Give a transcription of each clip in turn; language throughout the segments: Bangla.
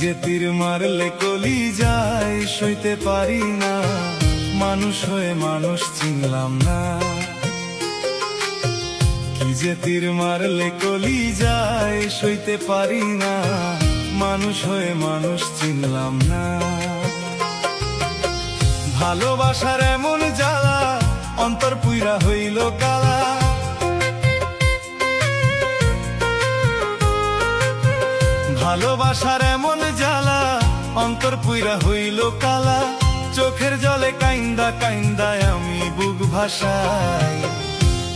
যে তীর মারলে কলি যায় সইতে পারি না, মানুষ হয়ে মানুষ চিনলাম না। কি যে তীর মারলে কলি যায় সইতে পারি না, মানুষ হয়ে মানুষ চিনলাম না। ভালোবাসার এমন জ্বালা অন্তর পুইরা হইল কালা। ভালোবাসার এমন জ্বালা অন্তর পুইরা হইল কালা। চোখের জলে কাইন্দা কাইন্দা আমি বুক ভাসাই।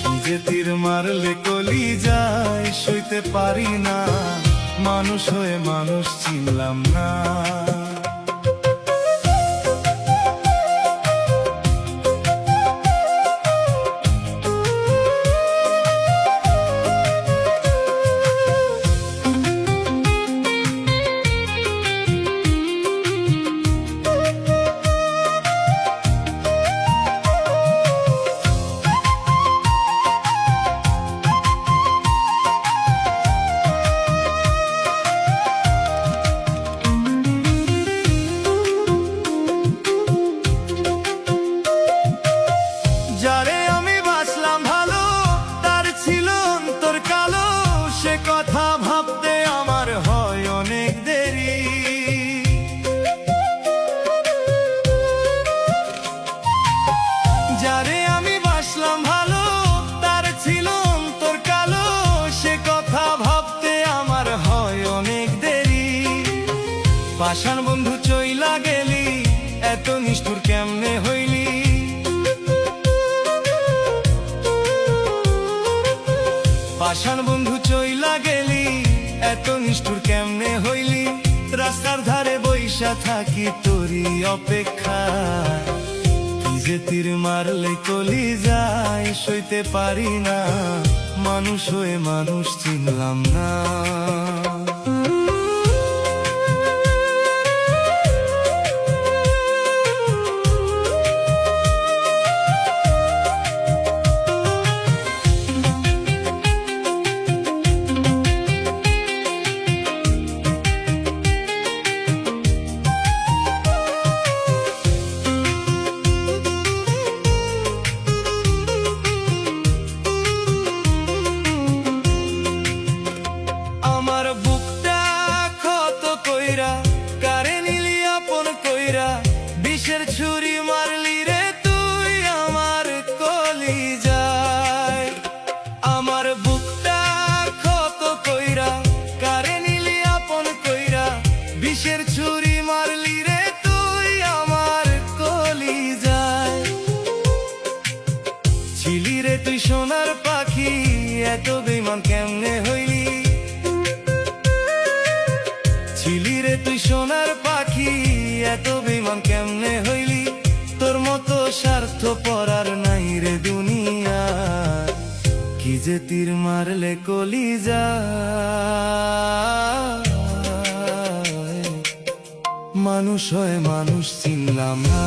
কি যে তীর মারলে কলি যায় সইতে পারি না, মানুষ হয়ে মানুষ চিনলাম না। যারে আমি বাসলাম ভালো তার ছিল অন্তর কালো, সে কথা ভাবতে আমার হয় অনেক দেরি। যারে আমি বাসলাম ভালো তার ছিল অন্তর কালো, সে কথা ভাবতে আমার হয় অনেক দেরি। পাষাণ বন্ধু চইলা গেলি, এত নিষ্ঠুর কেমনে হইলি। পাষাণ বন্ধু চইলা গেলি, এত নিষ্ঠুর কেমনে হইলি। রাস্তার ধারে বইসা থাকি তোরি অপেক্ষা। কি যে তীর মারলে কলি যায় সইতে পারি না, মানুষ হয়ে মানুষ চিনলাম না। কারে নিলি আপন কইরা, বিষের ছুরি মারলি রে তুই আমার কলিজায়। আমার বুকটা ক্ষত কইরা, কারে নিলি আপন কইরা, বিষের ছুরি মারলি রে তুই আমার কলিজায়। ছিলি রে তুই সোনার পাখি, এত বেঈমান কেমনে হইলি। ছিলি রে তুই সোনার পাখি, এত বেঈমান কেমনে হইলি। তোর মতো স্বার্থপর আর নাই রে দুনিয়া। কি যে তীর মারলে কলি যায়, মানুষ হয়ে মানুষ চিনলাম না।